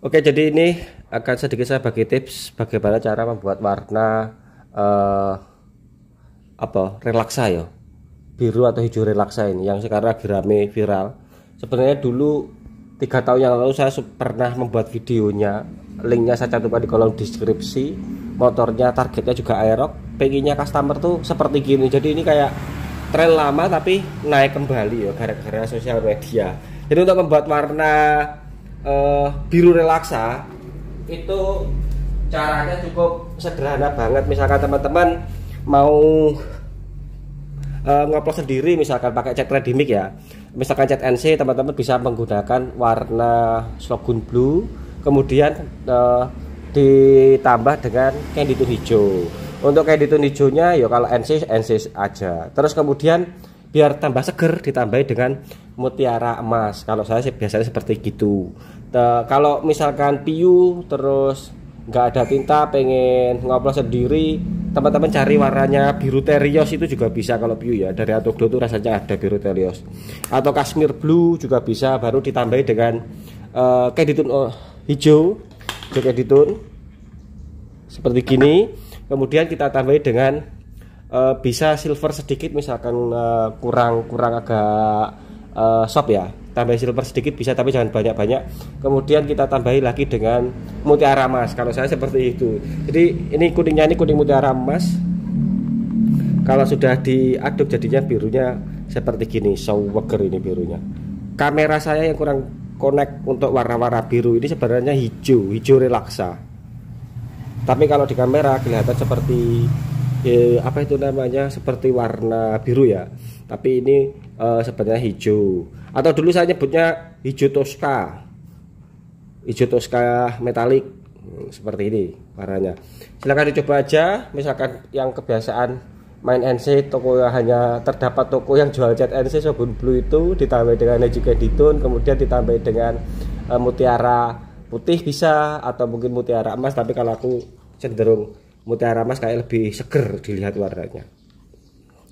Oke, jadi ini akan sedikit saya bagi tips bagaimana cara membuat warna relaksa ya, biru atau hijau relaksa ini yang sekarang lagi rame viral. Sebenarnya dulu 3 tahun yang lalu saya pernah membuat videonya, linknya saya cantumkan di kolom deskripsi. Motornya targetnya juga Aerox, pengennya customer tuh seperti gini. Jadi ini kayak tren lama tapi naik kembali ya gara-gara sosial media. Jadi untuk membuat warna biru relaksa itu caranya cukup sederhana banget. Misalkan teman-teman mau ngoplos sendiri, misalkan pakai cat ready mix ya, misalkan cat NC, teman-teman bisa menggunakan warna slogun blue, kemudian ditambah dengan candy tone hijau. Untuk candy tone hijaunya ya kalau NC aja. Terus kemudian biar tambah seger ditambahi dengan mutiara emas. Kalau saya sih biasanya seperti gitu. Kalau misalkan piu terus nggak ada tinta, pengen ngoplos sendiri, teman-teman cari warnanya biru terios itu juga bisa. Kalau piu ya dari Atoglo tuh rasanya ada biru terios atau Kashmir blue juga bisa, baru ditambahi dengan candy tone hijau, candy tone seperti gini. Kemudian kita tambahi dengan bisa silver sedikit, misalkan kurang agak soft ya, tambah silver sedikit bisa, tapi jangan banyak-banyak. Kemudian kita tambahi lagi dengan mutiara emas. Kalau saya seperti itu. Jadi ini kuningnya, ini kuning mutiara emas. Kalau sudah diaduk jadinya birunya seperti gini, seger ini birunya. Kamera saya yang kurang connect untuk warna-warna biru ini sebenarnya hijau relaksa. Tapi kalau di kamera kelihatan seperti apa itu namanya, seperti warna biru ya, tapi ini sebenarnya hijau, atau dulu saya nyebutnya hijau Tosca metalik, seperti ini warnanya. Silahkan dicoba aja. Misalkan yang kebiasaan main NC, toko hanya terdapat toko yang jual cat NC Shogun Blue itu ditambah dengan hijau candy tone, kemudian ditambah dengan mutiara putih bisa, atau mungkin mutiara emas, tapi kalau aku cenderung mutiara emas kayak lebih seger dilihat warnanya.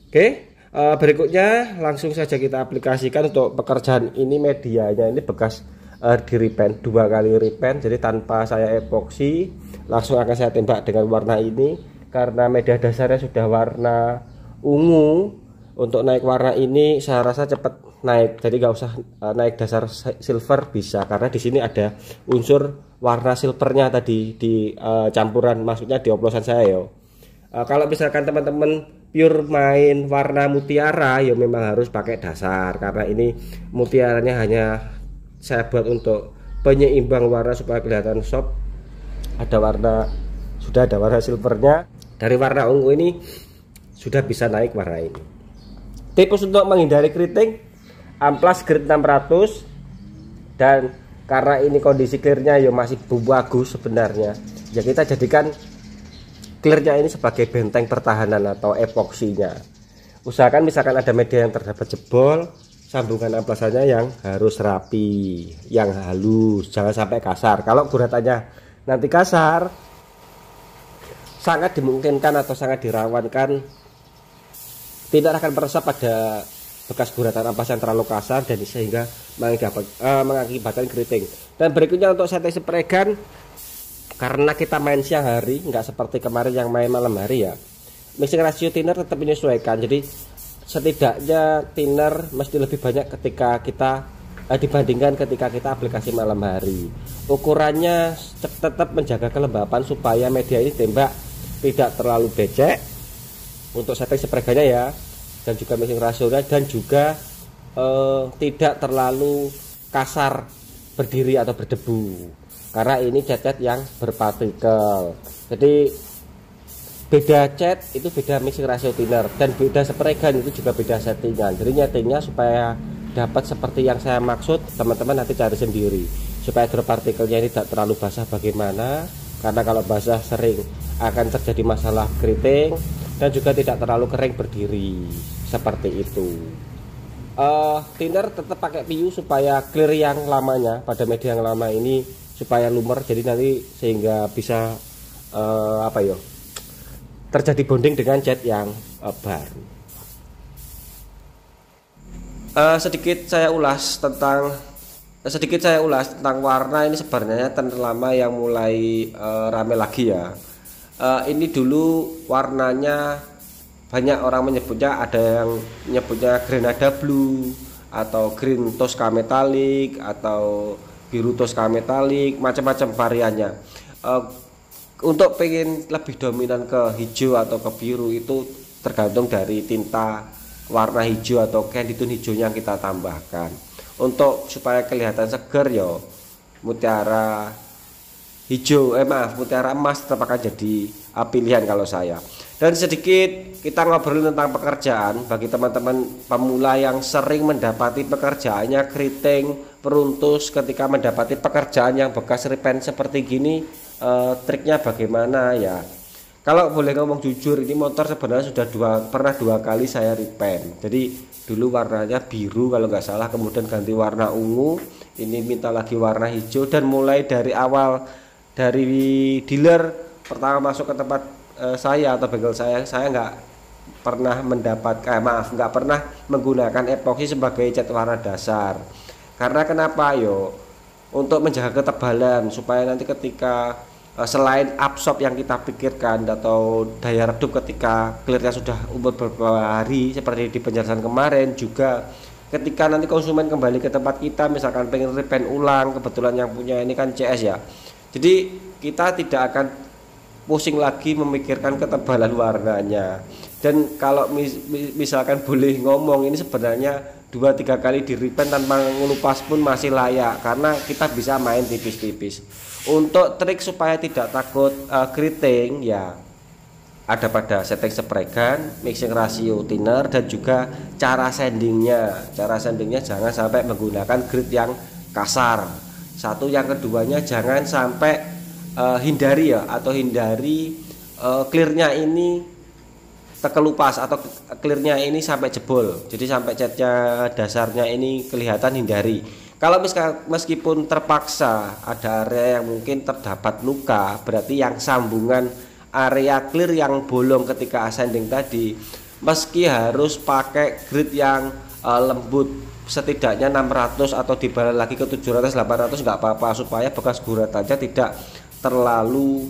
Oke, berikutnya langsung saja kita aplikasikan untuk pekerjaan ini. Medianya ini bekas di repaint, 2 kali repaint, jadi tanpa saya epoksi, langsung akan saya tembak dengan warna ini. Karena media dasarnya sudah warna ungu, untuk naik warna ini saya rasa cepat naik, jadi nggak usah naik dasar silver bisa, karena di sini ada unsur warna silvernya tadi di campuran, maksudnya di oplosan saya ya. Kalau misalkan teman-teman pure main warna mutiara ya memang harus pakai dasar, karena ini mutiaranya hanya saya buat untuk penyeimbang warna supaya kelihatan soft. Sudah ada warna silvernya. Dari warna ungu ini sudah bisa naik warna ini. Tips untuk menghindari keriting, amplas grade 600, dan karena ini kondisi clearnya ya masih bagus sebenarnya, ya kita jadikan clearnya ini sebagai benteng pertahanan atau epoksinya. Usahakan misalkan ada media yang terdapat jebol, sambungan amplasannya yang harus rapi, yang halus, jangan sampai kasar. Kalau guratannya nanti kasar, sangat dimungkinkan atau sangat dirawankan tidak akan meresap pada bekas guratan ampas yang terlalu kasar, dan sehingga mengakibatkan keriting. Dan berikutnya untuk setting spray gun, karena kita main siang hari, nggak seperti kemarin yang main malam hari ya, mixing ratio thinner tetap menyesuaikan. Jadi setidaknya thinner mesti lebih banyak ketika kita dibandingkan ketika kita aplikasi malam hari. Ukurannya tetap menjaga kelembapan supaya media ini tembak tidak terlalu becek untuk setting spray gunnya ya, dan juga mixing rasionya, dan juga tidak terlalu kasar berdiri atau berdebu, karena ini cat-cat yang berpartikel. Jadi beda cat itu beda mixing ratio thinner, dan beda spray gun itu juga beda settingan. Jadi nyetingnya supaya dapat seperti yang saya maksud, teman-teman nanti cari sendiri supaya drop partikelnya ini tidak terlalu basah. Bagaimana? Karena kalau basah sering akan terjadi masalah keriting, dan juga tidak terlalu kering berdiri seperti itu. Thinner tetap pakai PU supaya clear yang lamanya, pada media yang lama ini supaya lumer, jadi nanti sehingga bisa terjadi bonding dengan cat yang baru. Sedikit saya ulas tentang sedikit saya ulas tentang warna. Ini sebenarnya tren lama yang mulai rame lagi ya. Ini dulu warnanya banyak orang menyebutnya, ada yang menyebutnya granada blue atau green tosca metalik atau biru tosca metalik, macam-macam variannya. Untuk pengen lebih dominan ke hijau atau ke biru itu tergantung dari tinta warna hijau atau candy tone hijaunya yang kita tambahkan. Untuk supaya kelihatan seger ya mutiara hijau, mutiara emas tetap akan jadi pilihan kalau saya. Dan sedikit kita ngobrol tentang pekerjaan bagi teman-teman pemula yang sering mendapati pekerjaannya keriting, peruntus. Ketika mendapati pekerjaan yang bekas repaint seperti gini, triknya bagaimana ya? Kalau boleh ngomong jujur, ini motor sebenarnya sudah pernah dua kali saya repaint. Jadi dulu warnanya biru kalau nggak salah, kemudian ganti warna ungu, ini minta lagi warna hijau. Dan mulai dari awal, dari dealer pertama masuk ke tempat saya atau bengkel saya nggak pernah nggak pernah menggunakan epoxy sebagai cat warna dasar. Karena kenapa yo? Untuk menjaga ketebalan supaya nanti ketika selain absorb yang kita pikirkan atau daya redup ketika clearnya sudah umur beberapa hari seperti di penjelasan kemarin, juga ketika nanti konsumen kembali ke tempat kita misalkan pengen repaint ulang, kebetulan yang punya ini kan CS ya, jadi kita tidak akan pusing lagi memikirkan ketebalan warnanya. Dan kalau misalkan boleh ngomong, ini sebenarnya 2-3 kali di repaint tanpa ngelupas pun masih layak karena kita bisa main tipis-tipis. Untuk trik supaya tidak takut keriting ya ada pada setting spray gun, mixing ratio thinner, dan juga cara sandingnya. Cara sandingnya jangan sampai menggunakan grit yang kasar. Satu, yang keduanya jangan sampai hindari clearnya ini terkelupas atau clearnya ini sampai jebol. Jadi sampai catnya dasarnya ini kelihatan, hindari. Kalau meskipun terpaksa ada area yang mungkin terdapat luka, berarti yang sambungan area clear yang bolong ketika ascending tadi, meski harus pakai grit yang lembut setidaknya 600 atau dibalik lagi ke 700-800 nggak apa-apa, supaya bekas guratannya tidak terlalu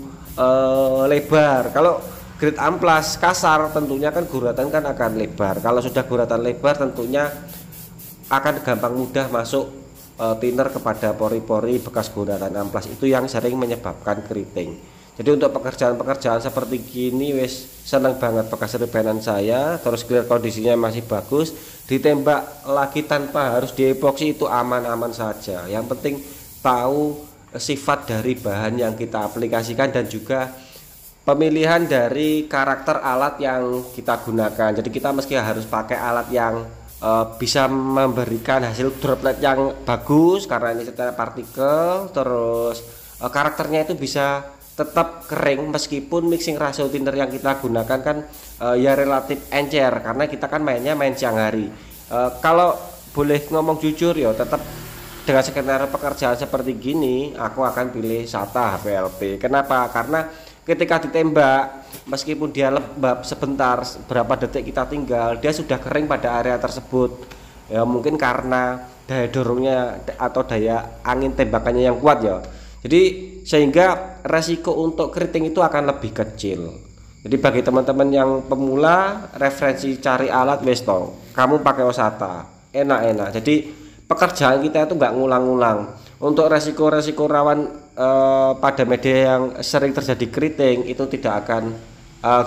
lebar. Kalau grit amplas kasar tentunya kan guratan kan akan lebar. Kalau sudah guratan lebar tentunya akan gampang mudah masuk thinner kepada pori-pori bekas guratan amplas, itu yang sering menyebabkan keriting. Jadi untuk pekerjaan-pekerjaan seperti gini wis seneng banget bekas repaintan saya, terus clear kondisinya masih bagus, ditembak lagi tanpa harus diepoksi itu aman-aman saja. Yang penting tahu sifat dari bahan yang kita aplikasikan dan juga pemilihan dari karakter alat yang kita gunakan. Jadi kita meski harus pakai alat yang bisa memberikan hasil droplet yang bagus karena ini secara partikel, terus karakternya itu bisa tetap kering meskipun mixing ratio thinner yang kita gunakan kan ya relatif encer karena kita kan main siang hari. Kalau boleh ngomong jujur ya tetap dengan skenario pekerjaan seperti gini aku akan pilih SATA HPLP. Kenapa? Karena ketika ditembak meskipun dia lembab sebentar, berapa detik kita tinggal, dia sudah kering pada area tersebut. Ya mungkin karena daya dorongnya atau daya angin tembakannya yang kuat ya. Jadi sehingga resiko untuk keriting itu akan lebih kecil. Jadi bagi teman-teman yang pemula, referensi cari alat Westo, kamu pakai Osata, enak-enak. Jadi pekerjaan kita itu nggak ngulang-ngulang. Untuk resiko-resiko rawan pada media yang sering terjadi keriting itu tidak akan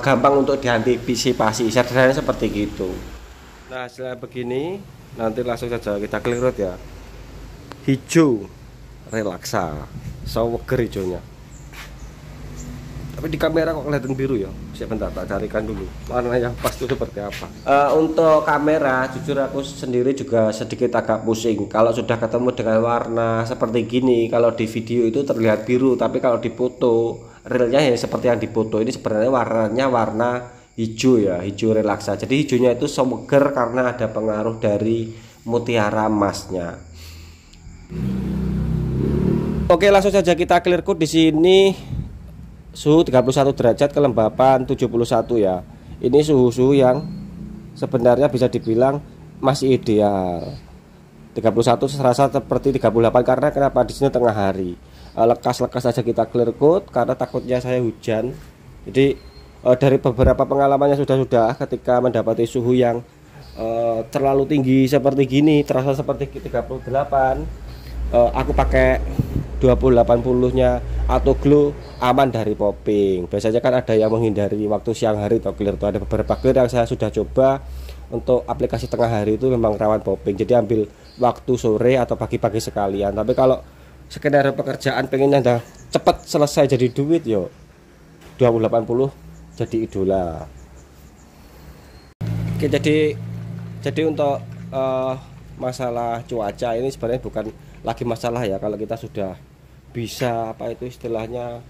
gampang untuk diantisipasi, sederhananya seperti gitu. Nah setelah begini nanti langsung saja kita clear road ya. Hijau relaksa, seger hijaunya. Tapi di kamera kok kelihatan biru ya. Sebentar tak carikan dulu warna yang pas itu seperti apa. Untuk kamera jujur aku sendiri juga sedikit agak pusing kalau sudah ketemu dengan warna seperti gini. Kalau di video itu terlihat biru, tapi kalau di foto realnya ya seperti yang di foto ini sebenarnya warnanya warna hijau ya, hijau relaksa. Jadi hijaunya itu seger karena ada pengaruh dari mutiara emasnya. Oke, langsung saja kita clear coat di sini. Suhu 31 derajat, kelembapan 71 ya. Ini suhu-suhu yang sebenarnya bisa dibilang masih ideal. 31 serasa seperti 38 karena kenapa di sini tengah hari. Lekas-lekas saja kita clear coat karena takutnya saya hujan. Jadi dari beberapa pengalamannya sudah ketika mendapati suhu yang terlalu tinggi seperti gini, terasa seperti 38, aku pakai 2080 nya atau glow aman dari popping. Biasanya kan ada yang menghindari waktu siang hari atau clear tuh, ada beberapa clear yang saya sudah coba untuk aplikasi tengah hari itu memang rawan popping, jadi ambil waktu sore atau pagi-pagi sekalian. Tapi kalau skenario pekerjaan pengennya udah cepet selesai jadi duit, yo 2080 jadi idola. Oke, jadi untuk masalah cuaca ini sebenarnya bukan lagi masalah ya, kalau kita sudah bisa apa itu istilahnya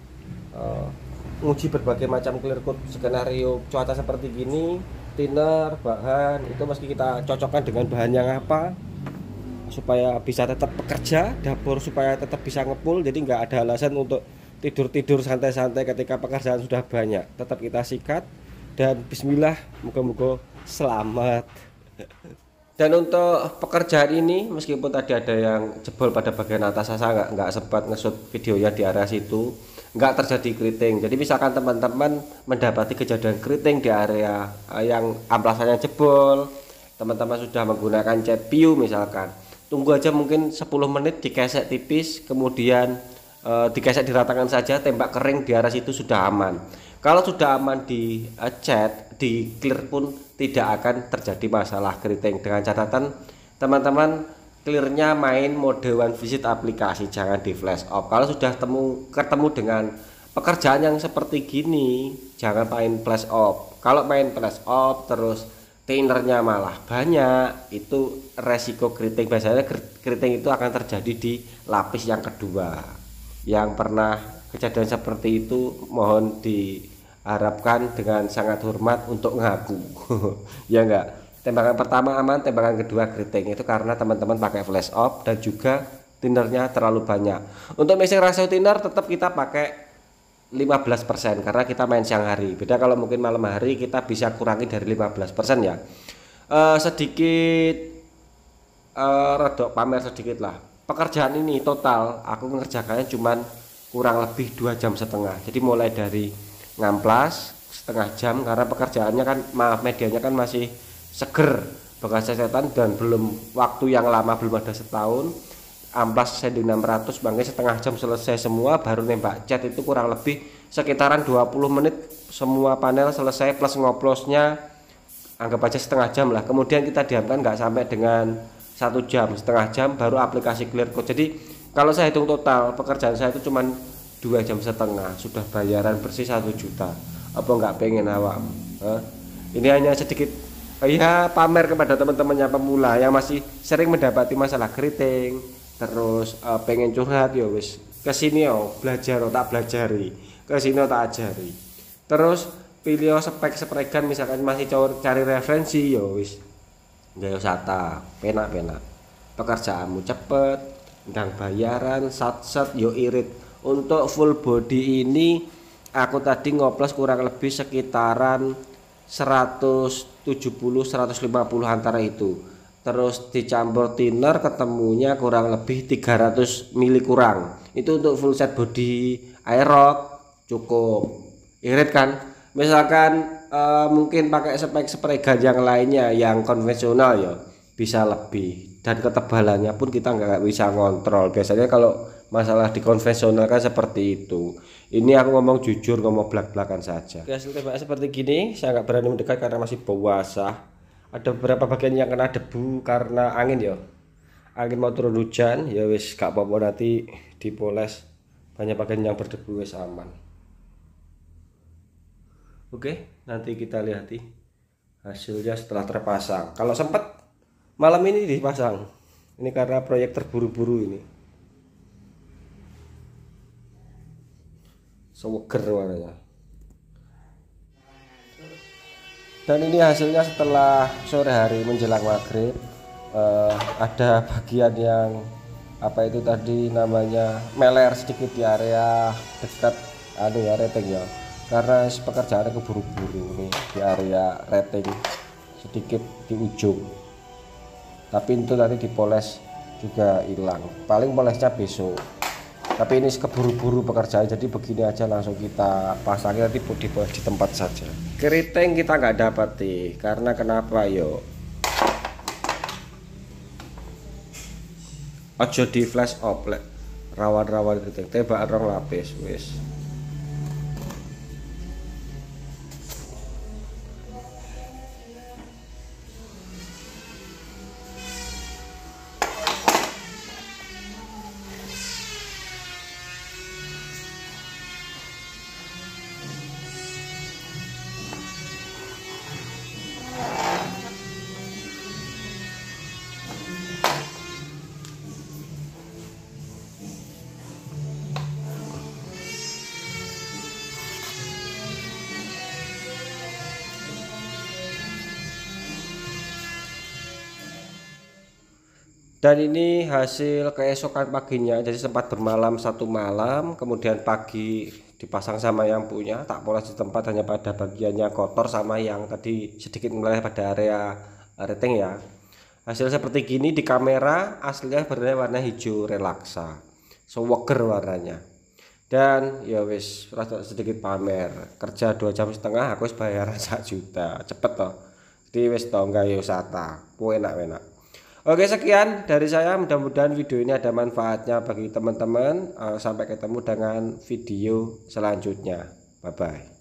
nguji berbagai macam clear coat skenario cuaca seperti gini, thinner, bahan itu meski kita cocokkan dengan bahan yang apa supaya bisa tetap bekerja dapur, supaya tetap bisa ngepul, jadi nggak ada alasan untuk tidur santai-santai ketika pekerjaan sudah banyak. Tetap kita sikat dan bismillah, moga-moga selamat. Dan untuk pekerjaan ini meskipun tadi ada yang jebol pada bagian atas, saya nggak sempat nge-shoot videonya di area situ, nggak terjadi keriting. Jadi misalkan teman-teman mendapati kejadian keriting di area yang amplasannya jebol, teman-teman sudah menggunakan cat piu misalkan, tunggu aja mungkin 10 menit, dikesek tipis, kemudian dikesek diratakan saja, tembak kering di area situ sudah aman. Kalau sudah aman di cat, di clear pun tidak akan terjadi masalah keriting, dengan catatan teman-teman clearnya main mode one visit aplikasi, jangan di flash off. Kalau sudah ketemu dengan pekerjaan yang seperti gini, jangan main flash off. Kalau main flash off terus thinnernya malah banyak, itu resiko keriting. Biasanya keriting itu akan terjadi di lapis yang kedua. Yang pernah kejadian seperti itu mohon diharapkan dengan sangat hormat untuk ngaku. Ya enggak, tembakan pertama aman, tembakan kedua keriting, itu karena teman-teman pakai flash off dan juga thinnernya terlalu banyak. Untuk mixing ratio thinner tetap kita pakai 15% karena kita main siang hari. Beda kalau mungkin malam hari kita bisa kurangi dari 15% ya. Sedikit redok pamer sedikit lah. Pekerjaan ini total aku mengerjakannya cuman kurang lebih 2,5 jam. Jadi mulai dari ngamplas setengah jam karena pekerjaannya kan medianya kan masih seger bekas cetetan dan belum waktu yang lama, belum ada setahun. Amplas sending 600 bangke setengah jam selesai semua, baru nembak cat itu kurang lebih sekitaran 20 menit semua panel selesai plus ngoplosnya, anggap aja setengah jam lah. Kemudian kita diamkan nggak sampai dengan 1 jam, setengah jam baru aplikasi clear coat. Jadi kalau saya hitung total pekerjaan saya itu cuman 2,5 jam, sudah bayaran bersih 1 juta. Apa nggak pengen awak? Ini hanya sedikit ya pamer kepada teman-temannya pemula yang masih sering mendapati masalah keriting, terus pengen curhat, ya wis kesini yo belajar, tak belajari, kesini tak ajari. Terus pilih spregan misalkan masih cari referensi, ya wis gaya sata penak-penak, pekerjaanmu cepet, ndang bayaran sat yo irit. Untuk full body ini aku tadi ngoplos kurang lebih sekitaran 170-150 antara itu. Terus dicampur thinner ketemunya kurang lebih 300 mili kurang. Itu untuk full set body aerox cukup irit kan. Misalkan mungkin pakai spregan yang lainnya yang konvensional ya bisa lebih, dan ketebalannya pun kita nggak bisa ngontrol. Biasanya kalau masalah di konvensional kan seperti itu. Ini aku ngomong jujur, ngomong belak-belakan saja. Hasil tembak seperti gini saya nggak berani mendekat karena masih bau basah. Ada beberapa bagian yang kena debu karena angin ya, angin mau turun hujan ya wis gak apa-apa, nanti dipoles. Banyak bagian yang berdebu wis aman. Oke, nanti kita lihat hasilnya setelah terpasang. Kalau sempat malam ini dipasang, ini karena proyek terburu-buru ini. Seger warnanya. Dan ini hasilnya setelah sore hari menjelang maghrib. Ada bagian yang apa itu tadi namanya meler sedikit di area dekat rating ya, karena pekerjaannya keburu-buru nih di area rating sedikit di ujung. Tapi itu nanti dipoles juga hilang. Paling polesnya besok, tapi ini keburu-buru pekerjaan, jadi begini aja langsung kita pasang, nanti di tempat saja. Keriting kita nggak dapat nih, karena kenapa yo, ojo di flash off lek rawan-rawan keriting, tembak rong lapis wis. Dan ini hasil keesokan paginya, jadi sempat bermalam 1 malam, kemudian pagi dipasang sama yang punya, tak poles di tempat, hanya pada bagiannya kotor sama yang tadi sedikit meleleh pada area rating ya. Hasil seperti gini di kamera aslinya warna hijau relaksa, seweger warnanya. Dan ya wis sedikit pamer, kerja 2,5 jam aku wis bayaran 1 juta, cepet toh. Jadi wis toh nggak yo sata, enak-enak. Oke, sekian dari saya, mudah-mudahan video ini ada manfaatnya bagi teman-teman. Sampai ketemu dengan video selanjutnya, bye bye.